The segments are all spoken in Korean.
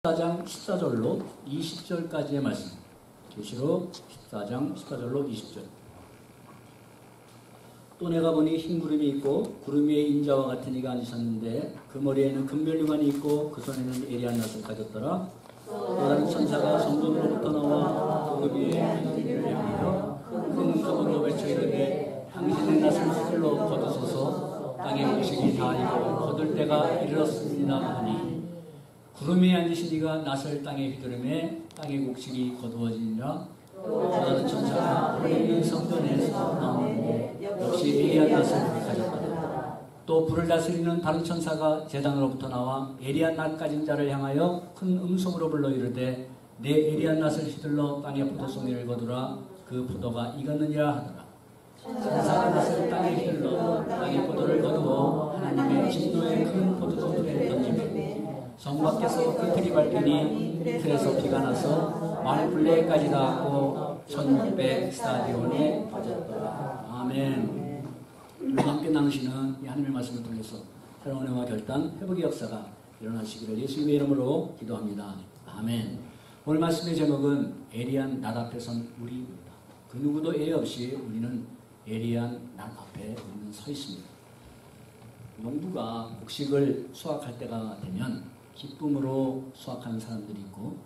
14장 14절로 20절까지의 말씀. 계시록 14장 14절로 20절. 또 내가 보니 흰 구름이 있고 구름 위에 인자와 같은 이가 앉으셨는데 그 머리에는 금면류관이 있고 그 손에는 예리한 낫을 가졌더라. 또 다른 천사가 성전으로부터 나와 구름 위에 앉은 이를 향하여 큰 음성으로 외쳐 이르되 당신의 낫을 스스로 거두소서 땅의 곡식이 다 익어 거둘 때가 이르렀습니다 하니 구름 위에 앉으신 이가 낫을 땅에 휘두르매 땅의 곡식이 거두어지니라. 또 다른 천사가 불에 있는 성전에서 나오는데 역시 예리한 낫을 가졌더라. 또 불을 다스리는 다른 천사가 제단으로부터 나와 예리한 낫 가진 자를 향하여 큰 음성으로 불러 이르되 내 예리한 낫을 휘둘러 땅의 포도송이를 거두라. 그 포도가 익었느니라 하더라. 천사가 낫을 땅에 휘둘러 땅의 포도를 거두어 하나님의 진노의 큰 포도송이에 던지매 성 밖에서 그 틀이 밟히니 틀에서 피가 나서 만플레까지 닿았고 1600 스타디온에 빠졌더라. 아멘. 우리 함께 나누시는 이 하나님의 말씀을 통해서 새로운 은혜와 결단, 회복의 역사가 일어나시기를 예수님의 이름으로 기도합니다. 아멘. 오늘 말씀의 제목은 예리한 낫 앞에 선 우리입니다. 그 누구도 예외 없이 우리는 예리한 낫 앞에 우리는 서 있습니다. 농부가 곡식을 수확할 때가 되면 기쁨으로 수확하는 사람들이 있고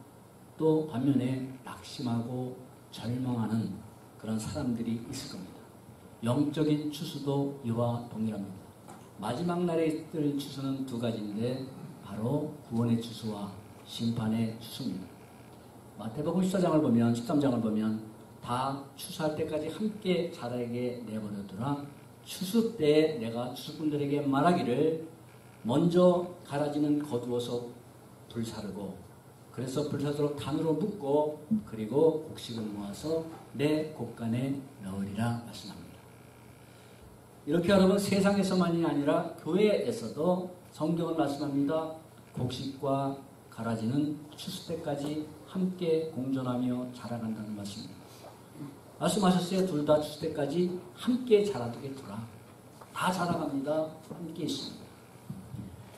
또 반면에 낙심하고 절망하는 그런 사람들이 있을 겁니다. 영적인 추수도 이와 동일합니다. 마지막 날에 있을 추수는 두 가지인데 바로 구원의 추수와 심판의 추수입니다. 마태복음 14장을 보면 13장을 보면 다 추수할 때까지 함께 자라게 내버려두라. 추수 때 내가 추수꾼들에게 말하기를 먼저 가라지는 거두어서 불사르고 그래서 불사도록 단으로 묶고 그리고 곡식을 모아서 내 곡간에 넣으리라 말씀합니다. 이렇게 여러분 세상에서만이 아니라 교회에서도 성경은 말씀합니다. 곡식과 가라지는 추수 때까지 함께 공존하며 자라간다는 말씀입니다. 말씀하셨어요. 둘 다 추수 때까지 함께 자라게 두라. 다 자라갑니다. 함께 있습니다.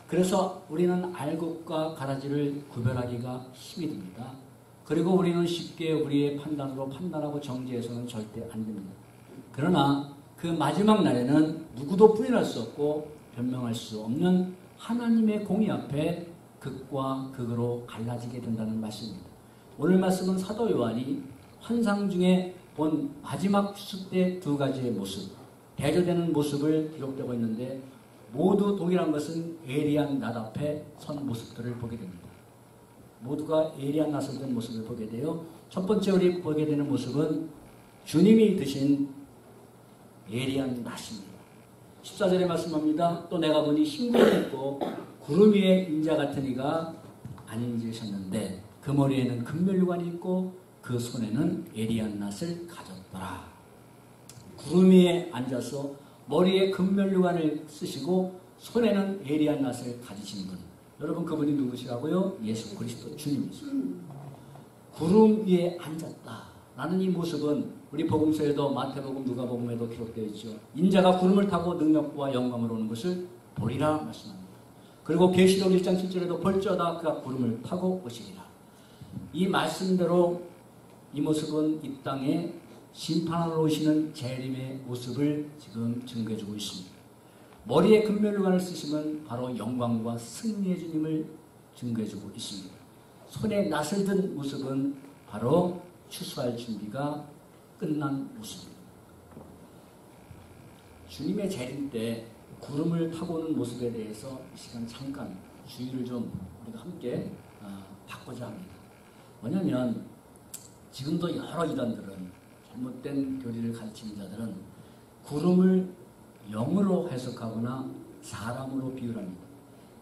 그래서 우리는 알곡과 가라지를 구별하기가 힘이 듭니다. 그리고 우리는 쉽게 우리의 판단으로 판단하고 정죄해서는 절대 안 됩니다. 그러나 그 마지막 날에는 누구도 부인할 수 없고 변명할 수 없는 하나님의 공의 앞에 극과 극으로 갈라지게 된다는 말씀입니다. 오늘 말씀은 사도 요한이 환상 중에 본 마지막 추수 때 두 가지의 모습, 대조되는 모습을 기록되고 있는데 모두 동일한 것은 예리한 낫 앞에 선 모습들을 보게 됩니다. 모두가 예리한 낫을 든 모습을 보게 돼요. 첫 번째 우리 보게 되는 모습은 주님이 드신 예리한 낫입니다. 14절에 말씀합니다. 또 내가 보니 흰 구름이 있고 구름 위에 인자 같은 이가 앉으셨는데 그 머리에는 금면류관이 있고 그 손에는 예리한 낫을 가졌더라. 구름 위에 앉아서 머리에 금면류관을 쓰시고 손에는 예리한 낫을 가지신 분. 여러분 그분이 누구시라고요? 예수 그리스도 주님이십니다. 구름 위에 앉았다 라는 이 모습은 우리 복음서에도 마태복음 누가복음에도 기록되어 있죠. 인자가 구름을 타고 능력과 영광으로 오는 것을 보리라 말씀합니다. 그리고 계시록 1장 7절에도 볼지어다 그가 구름을 타고 오시리라. 이 말씀대로 이 모습은 이 땅에 심판하러 오시는 재림의 모습을 지금 증거해주고 있습니다. 머리에 금면류관을 쓰시면 바로 영광과 승리의 주님을 증거해주고 있습니다. 손에 낫을 든 모습은 바로 추수할 준비가 끝난 모습입니다. 주님의 재림 때 구름을 타고 오는 모습에 대해서 이 시간 잠깐 주의를 좀 우리가 함께 바꾸자 합니다. 뭐냐면 지금도 여러 이단들은 잘못된 교리를 가르치는 자들은 구름을 영으로 해석하거나 사람으로 비유합니다.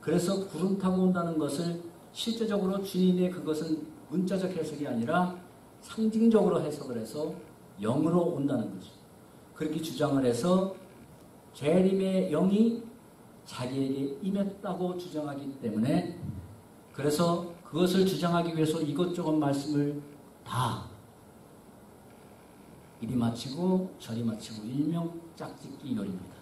그래서 구름 타고 온다는 것을 실제적으로 주님의 그것은 문자적 해석이 아니라 상징적으로 해석을 해서 영으로 온다는 거죠. 그렇게 주장을 해서 재림의 영이 자기에게 임했다고 주장하기 때문에 그래서 그것을 주장하기 위해서 이것저것 말씀을 다 이리 마치고 저리 마치고 일명 짝짓기 요리입니다.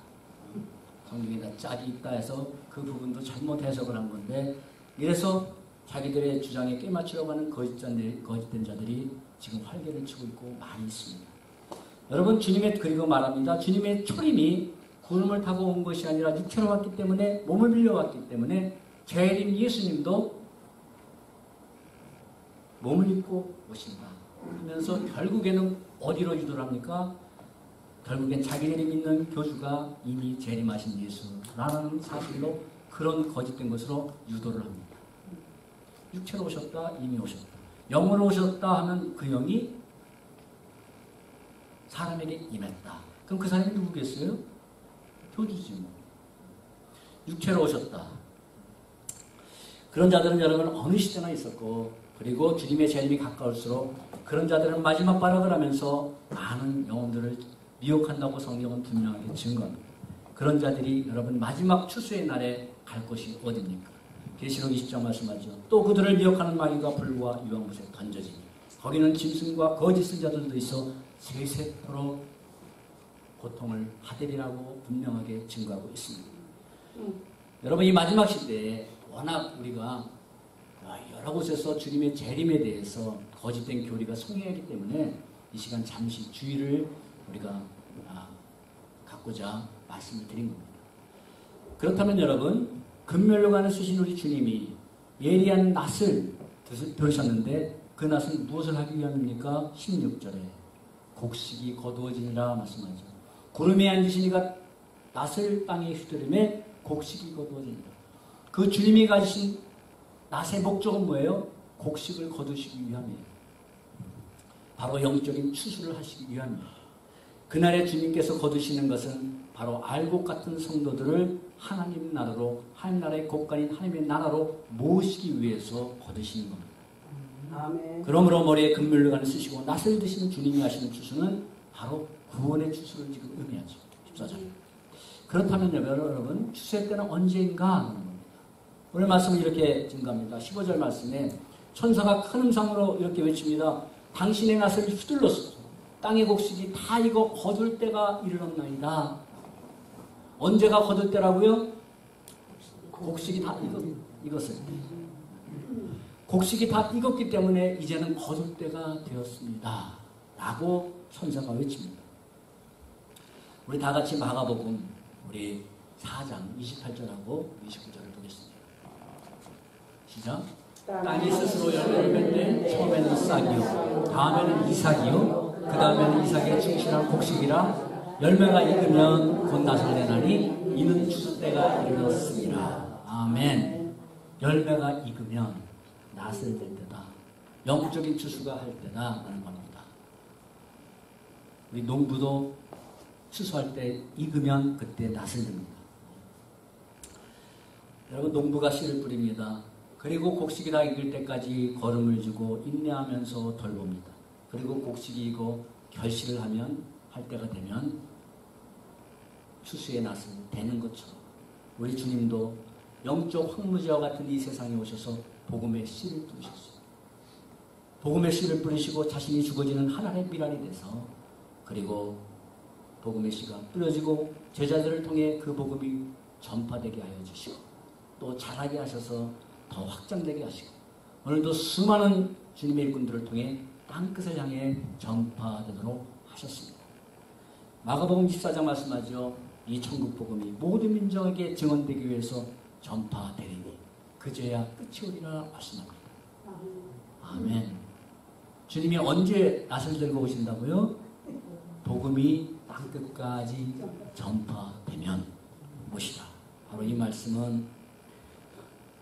성경에다 짝이 있다 해서 그 부분도 잘못 해석을 한 건데 이래서 자기들의 주장에 깨맞추려고 하는 거짓된 자들이 지금 활개를 치고 있고 많이 있습니다. 여러분, 그리고 말합니다. 주님의 초림이 구름을 타고 온 것이 아니라 육체로 왔기 때문에, 몸을 빌려왔기 때문에 재림 예수님도 몸을 입고 오신다 하면서 결국에는 어디로 유도를 합니까? 결국엔 자기들이 믿는 교주가 이미 재림하신 예수라는 사실로 그런 거짓된 것으로 유도를 합니다. 육체로 오셨다, 이미 오셨다. 영으로 오셨다 하면 그 영이 사람에게 임했다. 그럼 그 사람이 누구겠어요? 교주지 뭐. 육체로 오셨다. 그런 자들은 여러분 어느 시대나 있었고, 그리고 주님의 재림이 가까울수록 그런 자들은 마지막 발악을 하면서 많은 영혼들을 미혹한다고 성경은 분명하게 증거합니다. 그런 자들이 여러분 마지막 추수의 날에 갈 곳이 어디입니까? 계시록 20장 말씀하죠. 또 그들을 미혹하는 마귀가 불과 유황못에 던져지니 거기는 짐승과 거짓 선자들도 있어 세세토록 고통을 하되리라고 분명하게 증거하고 있습니다. 여러분, 이 마지막 시대에 워낙 우리가 여러 곳에서 주님의 재림에 대해서 거짓된 교리가 성행하기 때문에 이 시간 잠시 주의를 우리가 갖고자 말씀을 드린 겁니다. 그렇다면 여러분, 금멸로가는 쓰신 우리 주님이 예리한 낫을 들으셨는데 그 낫은 무엇을 하기 위함입니까? 16절에 곡식이 거두어지니라 말씀하죠. 구름에 앉으시니가 낫을 땅에 휘두르매 곡식이 거두어지니라. 그 주님이 가지신 낫의 목적은 뭐예요? 곡식을 거두시기 위함이에요. 바로 영적인 추수를 하시기 위함이에요. 그날에 주님께서 거두시는 것은 바로 알곡 같은 성도들을 하나님 나라로, 하나님 나라의 곡간인 하나님의 나라로 모시기 위해서 거두시는 겁니다. 아멘. 그러므로 머리에 금멸류관을 쓰시고 낫을 드시는 주님이 하시는 추수는 바로 구원의 추수를 지금 의미하죠. 14절. 그렇다면 여러분, 추수의 때는 언제인가 하는 겁니다. 오늘 말씀은 이렇게 증가합니다. 15절 말씀에 천사가 큰 음성으로 이렇게 외칩니다. 당신의 낫을 휘둘렀어. 땅의 곡식이 다 익어 거둘 때가 이르렀나이다. 언제가 거둘 때라고요? 곡식이 다 익었어요. 곡식이 다 익었기 때문에 이제는 거둘 때가 되었습니다. 라고 천사가 외칩니다. 우리 다 같이 마가복음 우리 4장 28절하고 29절을 보겠습니다. 시작. 땅이 스스로 열매를 맺되 처음에는 싹이요, 다음에는 이삭이요, 그 다음에는 이삭의 충실한 곡식이라 열매가 익으면 곧 낫을 내나니 이는 추수 때가 이르렀습니다. 아멘. 열매가 익으면 낫을 낼 때다. 영적인 추수가 할 때다 라는 겁니다. 우리 농부도 추수할 때 익으면 그때 낫을 냅니다. 여러분, 농부가 씨를 뿌립니다. 그리고 곡식이 다 익을 때까지 걸음을 주고 인내하면서 돌봅니다. 그리고 곡식이 익고 결실을 하면, 할 때가 되면 추수의 낫을 대는 것처럼 우리 주님도 영적 황무지와 같은 이 세상에 오셔서 복음의 씨를 뿌리셨어요. 복음의 씨를 뿌리시고 자신이 죽어지는 하나의 미랄이 돼서, 그리고 복음의 씨가 뿌려지고 제자들을 통해 그 복음이 전파되게 하여 주시고 또 자라게 하셔서 더 확장되게 하시고 오늘도 수많은 주님의 일꾼들을 통해 땅끝을 향해 전파되도록 하셨습니다. 마가복음 14장 말씀하죠. 이 천국 복음이 모든 민족에게 증언되기 위해서 전파되리니 그제야 끝이 오리라 말씀합니다. 아멘. 주님이 언제 낫을 들고 오신다고요? 복음이 땅끝까지 전파되면 오시라. 바로 이 말씀은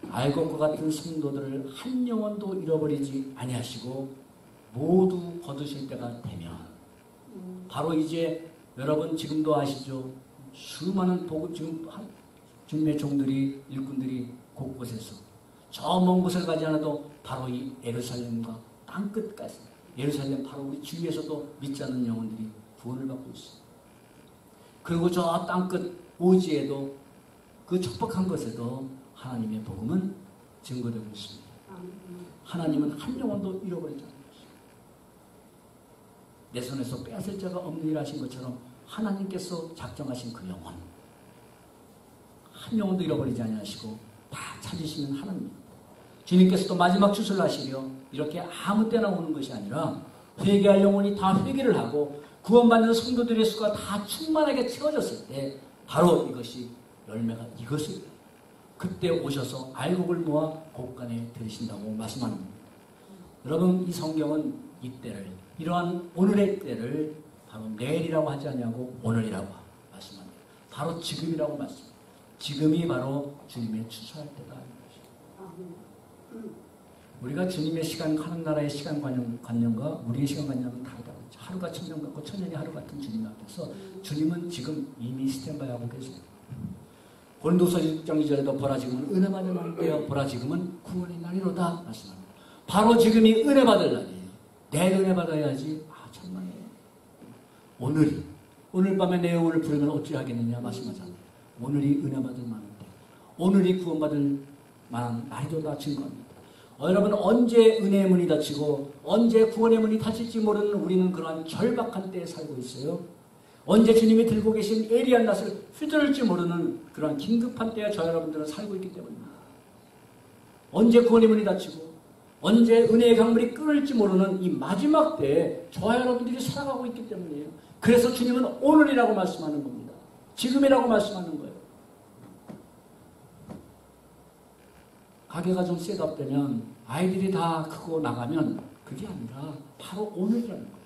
알곡과 같은 성도들을 한 영혼도 잃어버리지 아니하시고 모두 거두실 때가 되면, 바로 이제 여러분 지금도 아시죠? 수많은 복음, 지금 주님의 종들이, 일꾼들이 곳곳에서 저 먼 곳을 가지 않아도 바로 이 예루살렘과 땅끝까지, 예루살렘 바로 우리 주위에서도 믿지 않는 영혼들이 구원을 받고 있어요. 그리고 저 땅끝 오지에도, 그 척박한 것에도 하나님의 복음은 증거되고 있습니다. 하나님은 한 영혼도 잃어버리지 않는 것이죠. 내 손에서 빼앗을 자가 없는 일 하신 것처럼 하나님께서 작정하신 그 영혼, 한 영혼도 잃어버리지 아니하시고 다 찾으시는 하나님입니다. 주님께서도 마지막 추수를 하시며 이렇게 아무 때나 오는 것이 아니라 회개할 영혼이 다 회개를 하고 구원받는 성도들의 수가 다 충만하게 채워졌을 때 바로 이것이 열매가 이것을 그때 오셔서 알곡을 모아 곳간에 들으신다고 말씀하는 겁니다. 여러분, 이 성경은 이때를, 이러한 오늘의 때를 바로 내일이라고 하지 않냐고 오늘이라고 말씀합니다. 바로 지금이라고 말씀합니다. 지금이 바로 주님의 추수할 때다 하는 것입니다. 우리가 주님의 시간, 하는 나라의 시간관념과 우리의 시간관념은 다르다고 했죠. 하루가 천년 같고 천년이 하루 같은 주님 앞에서 주님은 지금 이미 스탠바이 하고 계십니다. 고린도서 6장 2절에도 보라 지금은 은혜 받을 날이에요. 보라 지금은 구원의 날이로다 말씀합니다. 바로 지금이 은혜 받을 날이에요. 내일 은혜 받아야지. 천만에 오늘 밤에 내 영혼을 부르면 어찌하겠느냐 말씀하잖아요. 오늘이 은혜 받을 만한 때, 오늘이 구원받을 만한 날이로다 증거합니다. 여러분, 언제 은혜의 문이 닫히고 언제 구원의 문이 닫힐지 모르는 우리는 그러한 절박한 때에 살고 있어요. 언제 주님이 들고 계신 예리한 낫을 휘두를지 모르는 그러한 긴급한 때에 저 여러분들은 살고 있기 때문입니다. 언제 구원의 문이 닫히고 언제 은혜의 강물이 끊을지 모르는 이 마지막 때에 저와 여러분들이 살아가고 있기 때문이에요. 그래서 주님은 오늘이라고 말씀하는 겁니다. 지금이라고 말씀하는 거예요. 가게가 좀 셋업되면 아이들이 다 크고 나가면 그게 아니라 바로 오늘이라는 거예요.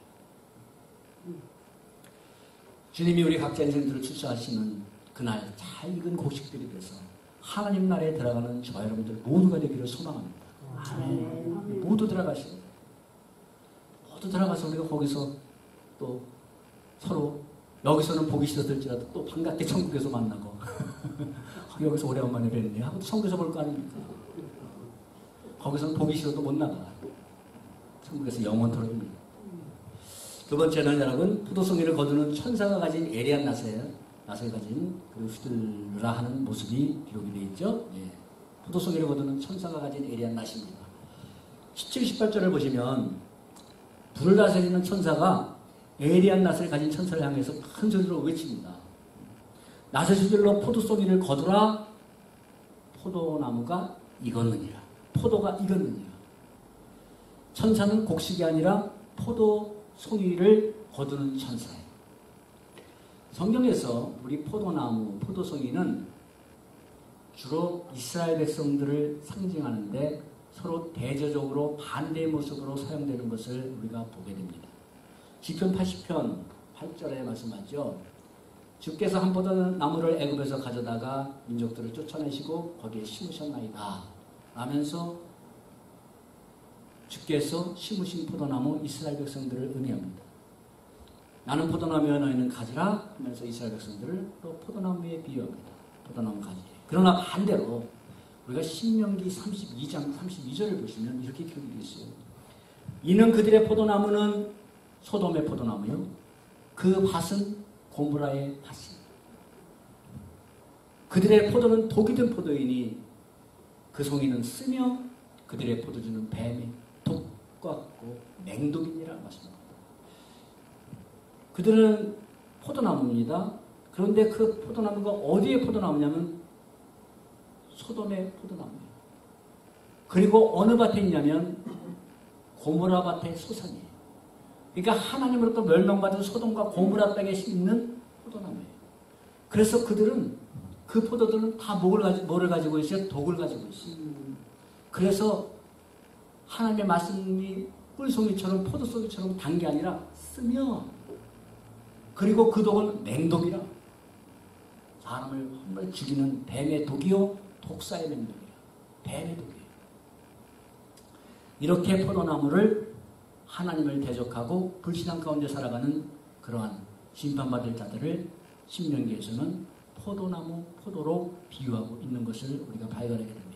주님이 우리 각자 인생들을 출소하시는 그날 잘 익은 곡식들이 돼서 하나님 나라에 들어가는 저와 여러분들 모두가 되기를 소망합니다. 아멘. 모두 들어가시고 모두 들어가서 우리가 거기서 또 서로 여기서는 보기 싫었을지라도 또 반갑게 천국에서 만나고 여기서 오래간만에 뵙네 하고 천국에서 볼 거 아닙니까? 거기서는 보기 싫어도 못 나가. 천국에서 영원토록입니다. 두 번째는 여러분, 포도송이를 거두는 천사가 가진 예리한 낫을 가진 그 휘둘라 하는 모습이 기록이 되어 있죠. 예. 포도송이를 거두는 천사가 가진 예리한 낫입니다. 17, 18절을 보시면 불을 다스리는 천사가 예리한 낫을 가진 천사를 향해서 큰 소리로 외칩니다. 낫을 휘둘러 포도송이를 거두라. 포도나무가 익었느니라. 포도가 익었느니라. 천사는 곡식이 아니라 포도송이를 거두는 천사예요. 성경에서 우리 포도나무, 포도송이는 주로 이스라엘 백성들을 상징하는데 서로 대조적으로 반대의 모습으로 사용되는 것을 우리가 보게 됩니다. 시편 80편 8절에 말씀하죠. 주께서 한 포도나무를 애굽에서 가져다가 민족들을 쫓아내시고 거기에 심으셨나이다 라면서 주께서 심으신 포도나무 이스라엘 백성들을 의미합니다. 나는 포도나무여 너희는 가지라 하면서 이스라엘 백성들을 또 포도나무에 비유합니다. 포도나무 가지. 그러나 반대로 우리가 신명기 32장 32절을 보시면 이렇게 기록이 되어 있어요. 이는 그들의 포도나무는 소돔의 포도나무요 그 밭은 고무라의 밭이다. 그들의 포도는 독이 든 포도이니 그 송이는 쓰며 그들의 포도주는 뱀의 독 같고 맹독이니라 말씀합니다. 그들은 포도나무입니다. 그런데 그 포도나무가 어디의 포도나무냐면 소돔의 포도나무예요. 그리고 어느 밭에 있냐면 고모라 밭의 소산이에요. 그러니까 하나님으로부터 멸망받은 소돔과 고모라 땅에 있는 포도나무예요. 그래서 그들은 그 포도들은 다 뭐를 가지고 있어요? 독을 가지고 있어요. 그래서 하나님의 말씀이 꿀송이처럼 포도송이처럼 단 게 아니라 쓰며 그리고 그 독은 맹독이라 사람을 한 번에 죽이는 뱀의 독이요 독사의 맹독이라 뱀의 독이에요. 이렇게 포도나무를 하나님을 대적하고 불신앙 가운데 살아가는 그러한 심판받을 자들을 신명기에서는 포도나무, 포도로 비유하고 있는 것을 우리가 발견하게 됩니다.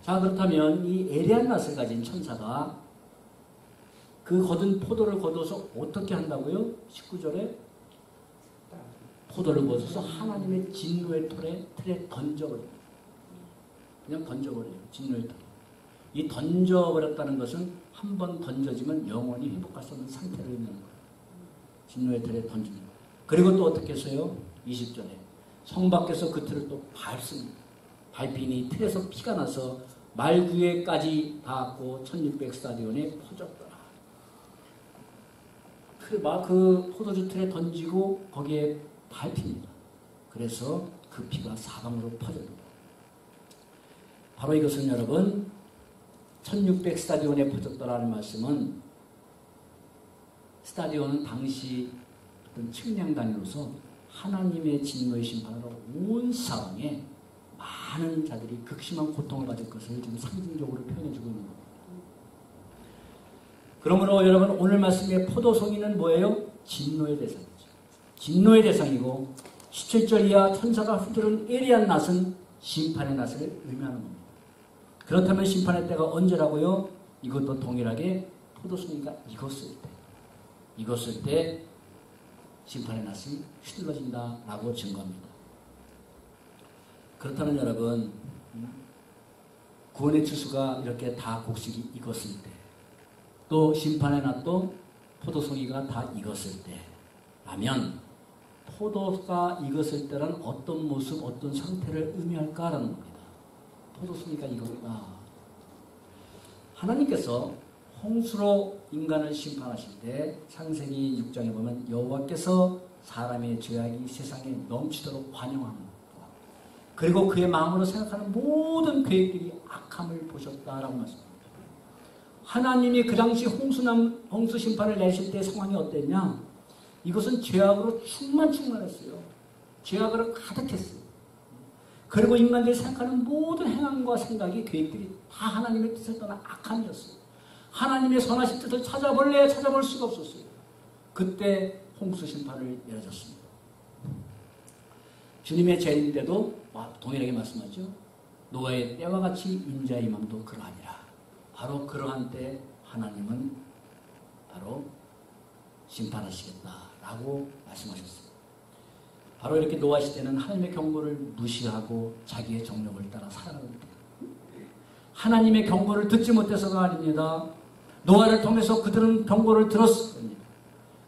자, 그렇다면 이 예리한 낫을 가진 천사가 그 거둔 포도를 거둬서 어떻게 한다고요? 19절에 포도를 거둬서 하나님의 진노의 틀에 던져버려요. 그냥 던져버려요. 진노의 틀에. 이 던져버렸다는 것은 한 번 던져지면 영원히 회복할 수 없는 상태를 의미하는 거예요. 진노의 틀에 던집니다. 그리고 또 어떻게 했어요? 20절에 성 밖에서 그 틀을 또 밟습니다. 밟히니 틀에서 피가 나서 말구에까지 닿았고 1600 스타디온에 퍼졌더라. 그 포도주 틀에 던지고 거기에 밟힙니다. 그래서 그 피가 사방으로 퍼집니다. 바로 이것은 여러분 1600 스타디온에 퍼졌더라는 말씀은 스타디온은 당시 어떤 측량 단위로서 하나님의 진노의 심판으로 온 사방에 많은 자들이 극심한 고통을 받을 것을 지금 상징적으로 표현해주고 있는 겁니다. 그러므로 여러분 오늘 말씀의 포도송이는 뭐예요? 진노의 대상이죠. 진노의 대상이고 17절 이하 천사가 휘두른 예리한 낫은 심판의 낫을 의미하는 겁니다. 그렇다면 심판의 때가 언제라고요? 이것도 동일하게 포도송이가 익었을 때 심판의 낫이 휘둘러진다라고 증거합니다. 그렇다면 여러분 구원의 추수가 이렇게 다 곡식이 익었을 때 또 심판의 낫도 포도송이가 다 익었을 때라면 포도가 익었을 때란 어떤 모습, 어떤 상태를 의미할까라는 겁니다. 포도송이가 익었다. 하나님께서 홍수로 인간을 심판하실 때 창세기 6장에 보면 여호와께서 사람의 죄악이 세상에 넘치도록 환영합니다. 그리고 그의 마음으로 생각하는 모든 계획들이 악함을 보셨다라고 말씀합니다. 하나님이 그 당시 홍수 심판을 내실 때 상황이 어땠냐? 이것은 죄악으로 충만했어요. 죄악으로 가득했어요. 그리고 인간들이 생각하는 모든 행함과 생각이 계획들이 다 하나님의 뜻을 떠나 악함이었어요. 하나님의 선하신 뜻을 찾아볼 수가 없었어요. 그때 홍수 심판을 내려졌습니다. 주님의 재림때도 동일하게 말씀하죠. 노아의 때와 같이 인자의 임함도 그러하니라. 바로 그러한 때 하나님은 바로 심판하시겠다라고 말씀하셨어요. 바로 이렇게 노아 시대는 하나님의 경고를 무시하고 자기의 정욕을 따라 살아가는 때예요. 하나님의 경고를 듣지 못해서가 아닙니다. 노아를 통해서 그들은 경고를 들었을 겁니다.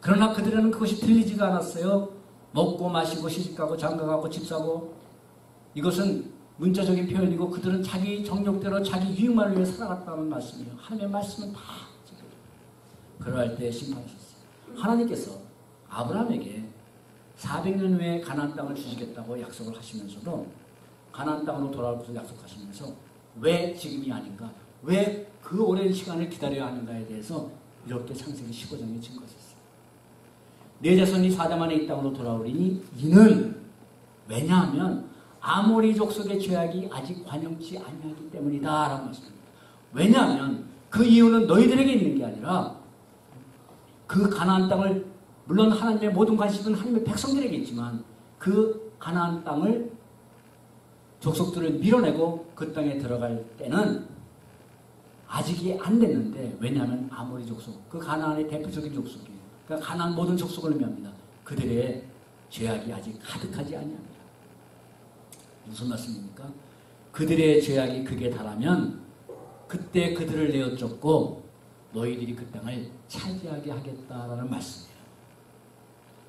그러나 그들에는 그것이 들리지가 않았어요. 먹고 마시고 시집가고 장가가고 집 사고 이것은 문자적인 표현이고 그들은 자기 정욕대로 자기 유익만을 위해 살아갔다는 말씀이에요. 하나님의 말씀은 다 그러할 때 심판하셨어요. 하나님께서 아브라함에게 400년 후에 가나안 땅을 주시겠다고 약속을 하시면서도 가나안 땅으로 돌아올 것을 약속하시면서 왜 지금이 아닌가? 왜 그 오랜 시간을 기다려야 하는가에 대해서 이렇게 창세기 15장에 증거했었어요. 내 자손이 사자 만에 이 땅으로 돌아오리니 이는 왜냐하면 아모리 족속의 죄악이 아직 관영치 아니하기 때문이다 라고 말씀합니다. 왜냐하면 그 이유는 너희들에게 있는 게 아니라 그 가나안 땅을 물론 하나님의 모든 관심은 하나님의 백성들에게 있지만 그 가나안 땅을 족속들을 밀어내고 그 땅에 들어갈 때는 아직이 안 됐는데 왜냐하면 아모리 족속, 그 가나안의 대표적인 족속이에요. 그러니까 가나안 모든 족속을 의미합니다. 그들의 죄악이 아직 가득하지 아니합니다. 무슨 말씀입니까? 그들의 죄악이 극에 달하면 그때 그들을 내어 쫓고 너희들이 그 땅을 차지하게 하겠다라는 말씀이에요.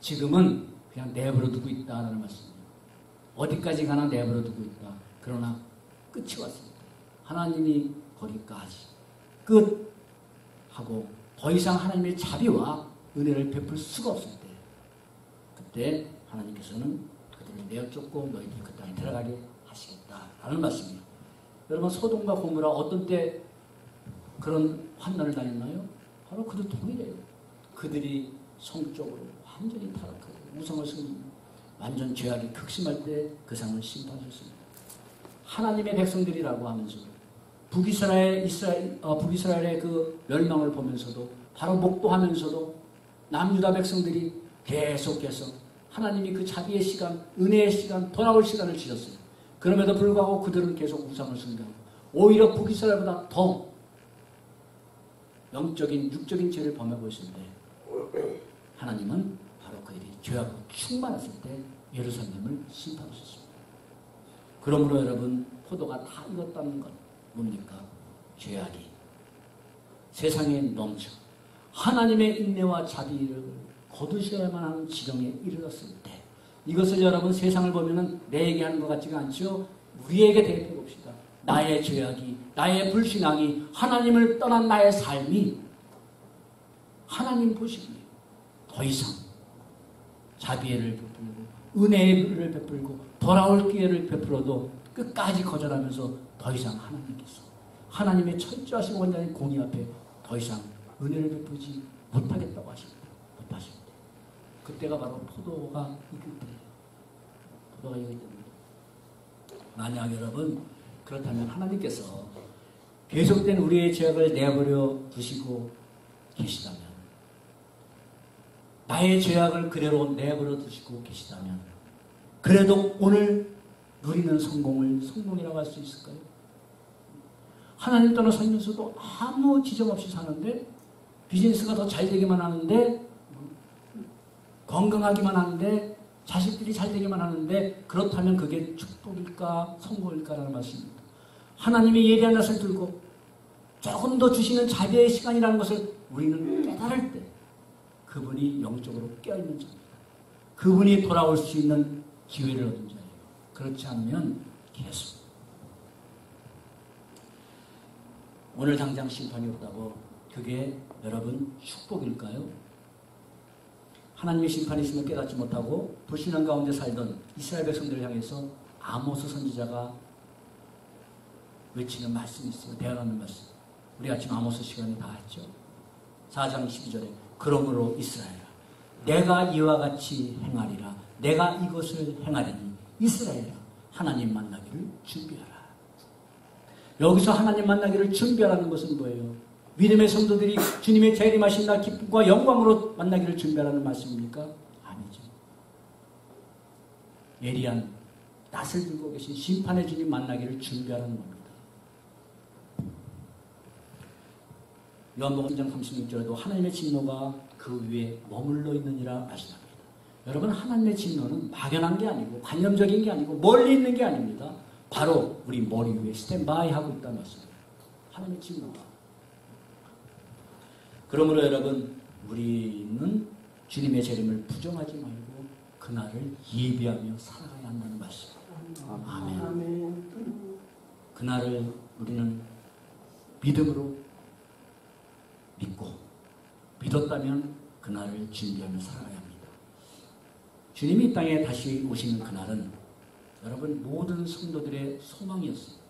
지금은 그냥 내버려 두고 있다라는 말씀이에요. 어디까지 가나 내버려 두고 있다. 그러나 끝이 왔습니다. 하나님이 거기까지 끝하고 더 이상 하나님의 자비와 은혜를 베풀 수가 없을 때 그때 하나님께서는 그들을 내어 쫓고 너희들이 그 땅에 들어가게 하시겠다라는 말씀이에요. 여러분 소돔과 고모라 어떤 때 그런 환난을 당했나요? 바로 그들 동일해요. 그들이 성적으로 완전히 타락하고 우상을 섬기고 완전 죄악이 극심할 때 그 상을 심판하셨습니다. 하나님의 백성들이라고 하면서도 북이스라엘의 그 멸망을 보면서도 바로 목도하면서도 남유다 백성들이 계속해서 하나님이 그 자비의 시간, 은혜의 시간, 돌아올 시간을 주셨어요. 그럼에도 불구하고 그들은 계속 우상을 숭배하고 오히려 북이스라엘보다 더 영적인, 육적인 죄를 범하고 있는데 하나님은 바로 그들이 죄악으로 충만했을 때 예루살렘을 심판하셨습니다. 그러므로 여러분 포도가 다 익었다는 건 뭡니까? 죄악이 세상에 넘쳐 하나님의 인내와 자비를 거두셔야만 하는 지경에 이르렀을 때 이것을 여러분 세상을 보면은 내에게 하는 것 같지가 않죠? 우리에게 대입해 봅시다. 나의 죄악이 나의 불신앙이, 하나님을 떠난 나의 삶이 하나님 보시기에 더 이상 자비를 베풀고 은혜를 베풀고 돌아올 기회를 베풀어도 끝까지 거절하면서 더 이상 하나님께서 하나님의 철저하신 원자인 공의 앞에 더 이상 은혜를 베풀지 못하겠다고 하십니다. 못하십니다. 그때가 바로 포도가 익을 때예요. 포도가 익을 때입니다. 만약 여러분 그렇다면 하나님께서 계속된 우리의 죄악을 내버려 두시고 계시다면, 나의 죄악을 그대로 내버려 두시고 계시다면, 그래도 오늘 누리는 성공이라고 할 수 있을까요? 하나님 떠나 살면서도 아무 지점 없이 사는데, 비즈니스가 더 잘 되기만 하는데, 건강하기만 하는데, 자식들이 잘 되기만 하는데, 그렇다면 그게 축복일까 성공일까라는 말씀입니다. 하나님의 예리한 낯을 들고 조금 더 주시는 자비의 시간이라는 것을 우리는 깨달을 때 그분이 영적으로 깨어있는 자입니다. 그분이 돌아올 수 있는 기회를 얻은 자예요. 그렇지 않으면 계속 오늘 당장 심판이 없다고, 그게 여러분 축복일까요? 하나님의 심판이 있으면 깨닫지 못하고 불신앙 가운데 살던 이스라엘 백성들을 향해서 아모스 선지자가 외치는 말씀이 있어요. 대언하는 말씀. 우리 아침 아모스 시간에 다 했죠. 4장 12절에 그러므로 이스라엘아, 내가 이와 같이 행하리라. 내가 이것을 행하리니 이스라엘아, 하나님 만나기를 준비하라. 여기서 하나님 만나기를 준비하라는 것은 뭐예요? 믿음의 성도들이 주님의 재림하신 날 기쁨과 영광으로 만나기를 준비하라는 말씀입니까? 아니죠. 예리한 낯을 들고 계신 심판의 주님 만나기를 준비하라는 겁니다. 요한복음 3장 36절에도 하나님의 진노가 그 위에 머물러 있느니라 말씀합니다. 여러분, 하나님의 진노는 막연한 게 아니고 관념적인 게 아니고 멀리 있는 게 아닙니다. 바로 우리 머리 위에 스탠바이 하고 있다는 말씀입니다. 하나님의 진노가. 그러므로 여러분, 우리는 주님의 재림을 부정하지 말고 그날을 예비하며 살아가야 한다는 말씀입니다. 아멘. 그날을 우리는 믿음으로 믿고 믿었다면 그날을 준비하며 살아가야 합니다. 주님이 이 땅에 다시 오시는 그날은 여러분 모든 성도들의 소망이었습니다.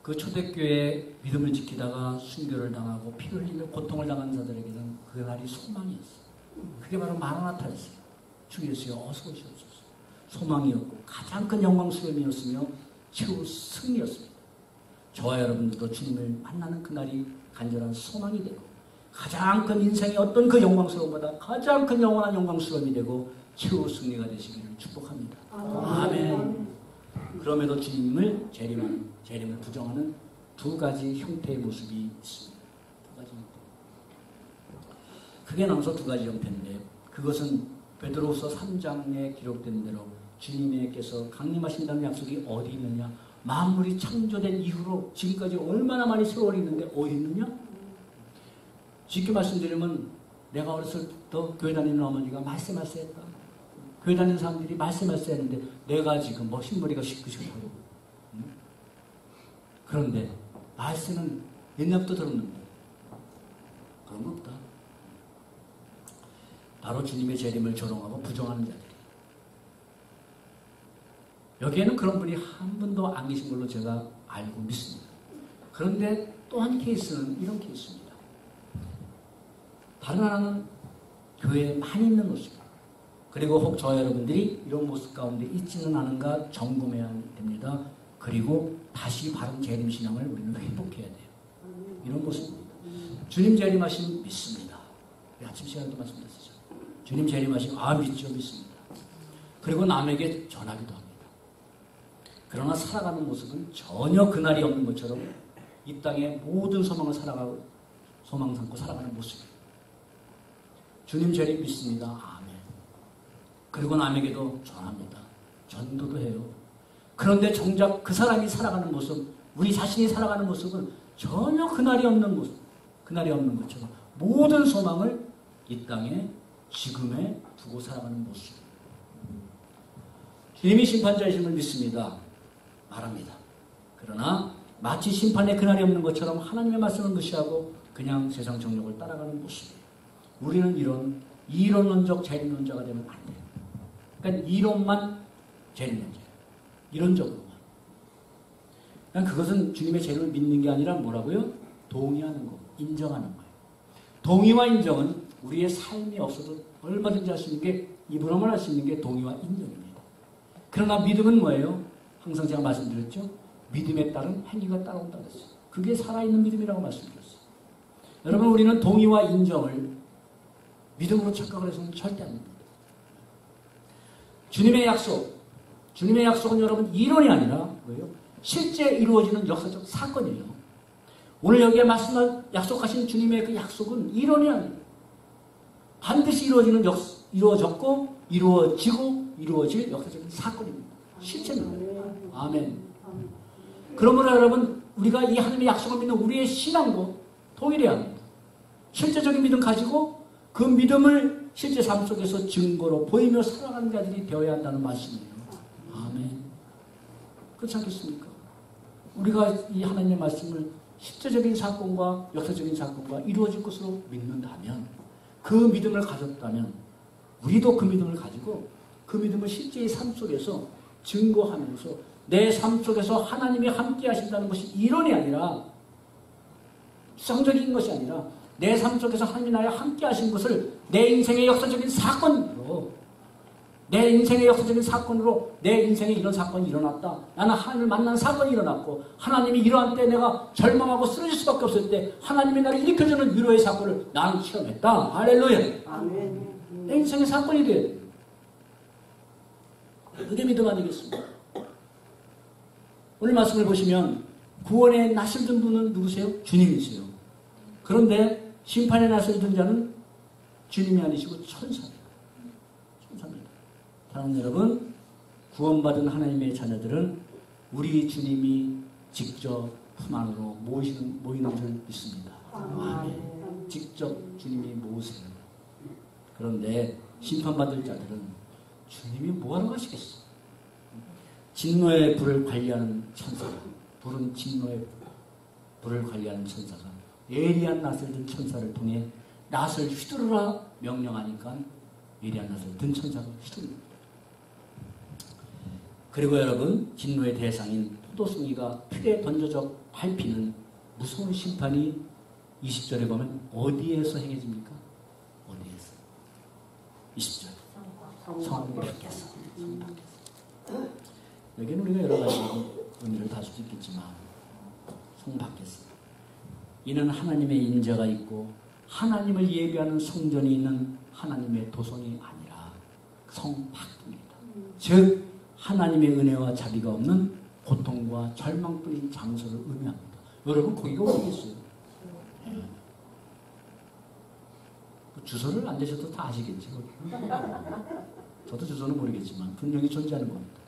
그 초대교회 믿음을 지키다가 순교를 당하고 피를 흘리며 고통을 당한 자들에게는 그날이 소망이었어요. 그게 바로 마라나타였어요. 주 예수여 어서 오시옵소서. 소망이었고 가장 큰 영광스러움이었으며 최후 승리였습니다. 저와 여러분들도 주님을 만나는 그날이 간절한 소망이 되고 가장 큰 인생의 어떤 그 영광스러움보다 가장 큰 영원한 영광스러움이 되고 최후 승리가 되시기를 축복합니다. 아멘. 그럼에도 주님을 재림을 부정하는 두 가지 형태의 모습이 있습니다. 두 가지 형태. 크게 나눠서 두 가지 형태인데, 그것은 베드로후서 3장에 기록된 대로 주님께서 강림하신다는 약속이 어디 있느냐? 만물이 창조된 이후로 지금까지 얼마나 많이 세월이 있는데 어디 있느냐? 쉽게 말씀드리면 내가 어렸을 때부터 교회 다니는 어머니가 말세했다. 교회 다니는 사람들이 말세했는데 내가 지금 뭐 흰머리가 시끄시끄하고 그런데 말세는 옛날부터 들었는데 그런 거 없다. 바로 주님의 재림을 조롱하고 부정하는 자들이. 여기에는 그런 분이 한 분도 안 계신 걸로 제가 알고 믿습니다. 그런데 또 한 케이스는 이런 케이스입니다. 다른 하나는 교회에 많이 있는 모습. 그리고 혹 저와 여러분들이 이런 모습 가운데 있지는 않은가 점검해야 됩니다. 그리고 다시 바른 재림신앙을 우리는 회복해야 돼요. 이런 모습입니다. 주님 재림하신 믿습니다. 아침 시간에도 말씀드렸죠. 주님 재림하신 믿죠, 믿습니다. 그리고 남에게 전하기도 합니다. 그러나 살아가는 모습은 전혀 그날이 없는 것처럼 이 땅의 모든 소망을 소망 삼고 살아가는 모습이에요. 주님 재림 믿습니다. 아멘. 그리고 남에게도 전합니다. 전도도 해요. 그런데 정작 그 사람이 살아가는 모습, 우리 자신이 살아가는 모습은 전혀 그날이 없는 모습, 그날이 없는 것처럼 모든 소망을 이 땅에 지금에 두고 살아가는 모습. 주님이 심판자이심을 믿습니다. 말합니다. 그러나 마치 심판의 그날이 없는 것처럼 하나님의 말씀을 무시하고 그냥 세상 정욕을 따라가는 모습이에요. 우리는 이론론적 재림론자가 되면 안 돼요. 그러니까 이론만 재림론자예요. 이론적으로만. 그러니까 그것은 주님의 재림을 믿는 게 아니라 뭐라고요? 동의하는 거, 인정하는 거예요. 동의와 인정은 우리의 삶이 없어도 얼마든지 할 수 있는 게, 입으로만 할 수 있는 게 동의와 인정입니다. 그러나 믿음은 뭐예요? 항상 제가 말씀드렸죠? 믿음에 따른 행위가 따라온다 그랬어요. 그게 살아있는 믿음이라고 말씀드렸어요. 여러분, 우리는 동의와 인정을 믿음으로 착각을 해서는 절대 안 됩니다. 주님의 약속은 여러분 이론이 아니라 뭐예요? 실제 이루어지는 역사적 사건이에요. 오늘 여기에 약속하신 주님의 그 약속은 이론이 아니에요. 반드시 이루어졌고 이루어지고 이루어질 역사적인 사건입니다. 실제입니다. 아멘. 그러므로 여러분, 우리가 이 하나님의 약속을 믿는 우리의 신앙도 통일해야 합니다. 실제적인 믿음 가지고 그 믿음을 실제 삶 속에서 증거로 보이며 살아가는 자들이 되어야 한다는 말씀이에요. 아멘. 그렇지 않겠습니까? 우리가 이 하나님의 말씀을 실제적인 사건과 역사적인 사건과 이루어질 것으로 믿는다면, 그 믿음을 가졌다면 우리도 그 믿음을 가지고 그 믿음을 실제의 삶 속에서 증거하면서 내 삶 속에서 하나님이 함께 하신다는 것이 이론이 아니라 추상적인 것이 아니라 내 삶 속에서 하나님이 나와 함께 하신 것을 내 인생의 역사적인 사건으로, 내 인생의 역사적인 사건으로, 내 인생에 이런 사건이 일어났다. 나는 하나님을 만난 사건이 일어났고, 하나님이 이러한 때 내가 절망하고 쓰러질 수밖에 없을 때 하나님이 나를 일으켜주는 위로의 사건을 나는 체험했다. 할렐루야. 아멘. 내 인생의 사건이 돼. 그게 믿음 아니겠습니까? 오늘 말씀을 보시면 구원의 낯을 든 분은 누구세요? 주님이세요. 그런데 심판의 낯을 든 자는 주님이 아니시고 천사입니다. 천사입니다. 사랑하는 여러분, 구원받은 하나님의 자녀들은 우리 주님이 직접 품 안으로 모이는 줄 믿습니다. 아멘. 직접 주님이 모으세요. 그런데 심판받을 자들은 주님이 뭐하러 가시겠어? 진노의 불을 관리하는 천사가, 불은 진노의 불을 관리하는 천사가 예리한 낫을 든 천사를 통해 낫을 휘두르라 명령하니까 예리한 낫을 든 천사가 휘두릅니다. 그리고 여러분, 진노의 대상인 포도송이가 틀에 던져져 밟히는 무서운 심판이 20절에 보면 어디에서 행해집니까? 어디에서? 20절. 성 밖에서. 성 밖에서. 여기는 우리가 여러 가지 의미를 다 줄 수 있겠지만, 성 밖에서. 이는 하나님의 인자가 있고 하나님을 예비하는 성전이 있는 하나님의 도성이 아니라 성 밖입니다. 즉 하나님의 은혜와 자비가 없는 고통과 절망뿐인 장소를 의미합니다. 여러분, 거기가 어디겠어요? 네. 주소를 안 되셔도 다 아시겠죠. 저도 주소는 모르겠지만 분명히 존재하는 겁니다.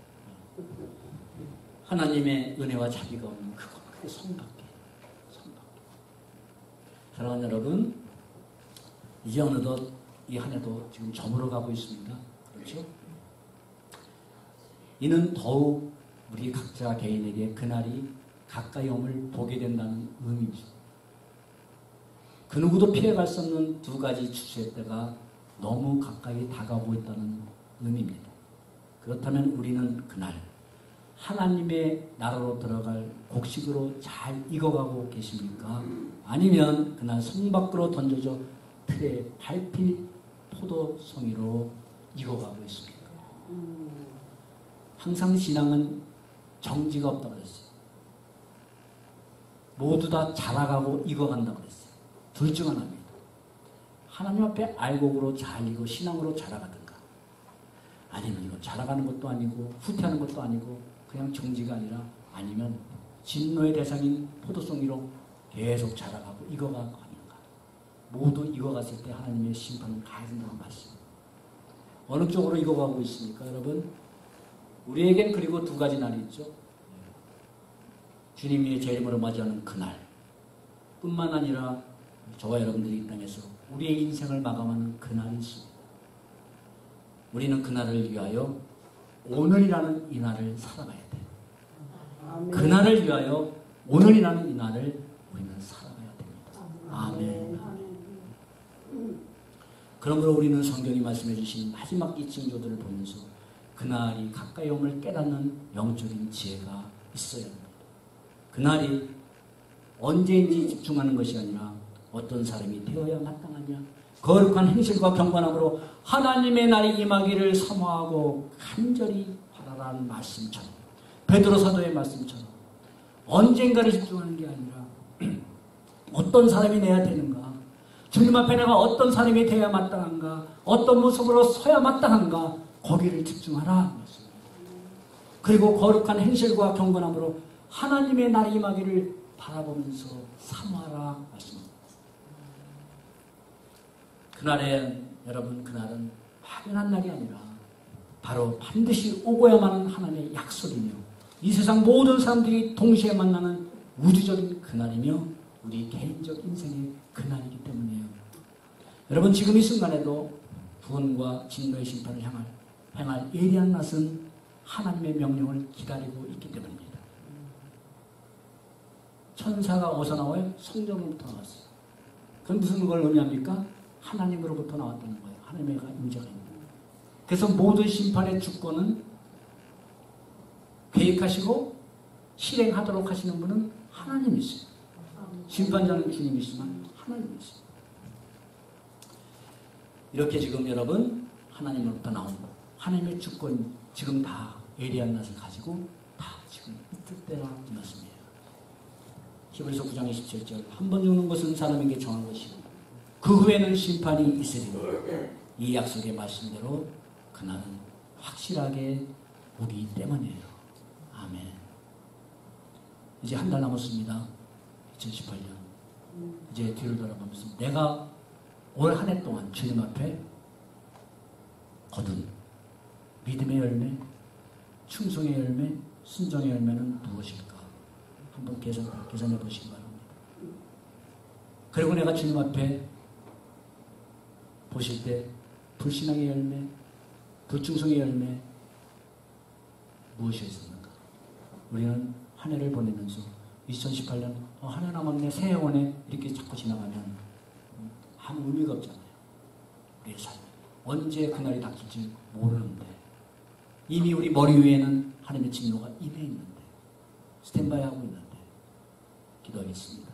하나님의 은혜와 자비가 없는 그게 성 밖에. 사랑하는 여러분, 이제 어느덧 이 한 해도 지금 저물어 가고 있습니다. 그렇죠? 이는 더욱 우리 각자 개인에게 그날이 가까이 옴을 보게 된다는 의미죠. 그 누구도 피해갈 수 없는 두 가지 주시의 때가 너무 가까이 다가오고 있다는 의미입니다. 그렇다면 우리는 그날 하나님의 나라로 들어갈 곡식으로 잘 익어가고 계십니까? 아니면 그날 성 밖으로 던져져 틀에 밟힐 포도송이로 익어가고 있습니까? 항상 신앙은 정지가 없다고 그랬어요. 모두 다 자라가고 익어간다고 그랬어요. 둘 중 하나입니다. 하나님 앞에 알곡으로 잘 익어 신앙으로 자라가든가, 아니면 이거 자라가는 것도 아니고 후퇴하는 것도 아니고 그냥 정지가 아니라, 아니면 진노의 대상인 포도송이로 계속 자라가고 익어가고 하는가. 모두 익어갔을 때 하나님의 심판을 가야 된다는 말씀. 어느 쪽으로 익어가고 있습니까, 여러분? 우리에겐 그리고 두 가지 날이 있죠. 주님의 재림으로 맞이하는 그날 뿐만 아니라 저와 여러분들이 이 땅에서 우리의 인생을 마감하는 그날이 있습니다. 우리는 그날을 위하여 오늘이라는 이 날을 살아가야 돼요. 그날을 위하여 오늘이라는 이 날을 우리는 살아가야 됩니다. 아멘. 그러므로 우리는 성경이 말씀해 주신 마지막 이 징조들을 보면서 그날이 가까이 옴을 깨닫는 영적인 지혜가 있어야 합니다. 그날이 언제인지 집중하는 것이 아니라 어떤 사람이 되어야 마땅하냐, 거룩한 행실과 경건함으로 하나님의 날이 임하기를 사모하고 간절히 바라라는 말씀처럼, 베드로 사도의 말씀처럼 언젠가를 집중하는 게 아니라 어떤 사람이 돼야 되는가, 주님 앞에 내가 어떤 사람이 되어야 마땅한가, 어떤 모습으로 서야 마땅한가, 거기를 집중하라. 그리고 거룩한 행실과 경건함으로 하나님의 날이 임하기를 바라보면서 사모하라 말씀합니다. 그날에 여러분, 그날은 막연한 날이 아니라 바로 반드시 오고야만 하는 하나님의 약속이며 이 세상 모든 사람들이 동시에 만나는 우주적인 그날이며 우리 개인적 인생의 그날이기 때문이에요. 여러분, 지금 이 순간에도 구원과 진노의 심판을 행할 예리한 낯은 하나님의 명령을 기다리고 있기 때문입니다. 천사가 어디서 나와요? 성령으로부터 나왔어요. 그건 무슨 걸 의미합니까? 하나님으로부터 나왔다는 거예요. 하나님의 임재가 있는 거예요. 그래서 모든 심판의 주권은 계획하시고 실행하도록 하시는 분은 하나님이세요. 심판자는 주님이시지만 하나님이세요. 이렇게 지금 여러분, 하나님으로부터 나온 하나님의 주권, 지금 다 예리한 낯을 가지고 다 지금 있을 때라 이 말씀이에요. 히브리서 9장 27절, 한 번 죽는 것은 사람에게 정한 것이고 그 후에는 심판이 있으리니 이 약속의 말씀대로 그날은 확실하게 오기 때문이에요. 아멘. 이제 한 달 남았습니다. 2018년. 이제 뒤를 돌아보면서 내가 올 한 해 동안 주님 앞에 거둔 믿음의 열매, 충성의 열매, 순종의 열매는 무엇일까? 한번 계산해 보시기 바랍니다. 그리고 내가 주님 앞에 보실 때 불신앙의 열매, 불충성의 열매 무엇이 있었는가? 우리는 한 해를 보내면서 2018년 한 해 남았네, 새해 오네 이렇게 자꾸 지나가면 아무 의미가 없잖아요. 우리의 삶 언제 그날이 닥칠지 모르는데 이미 우리 머리 위에는 하나님의 진노가 임해 있는데 스탠바이 하고 있는데 기도하겠습니다.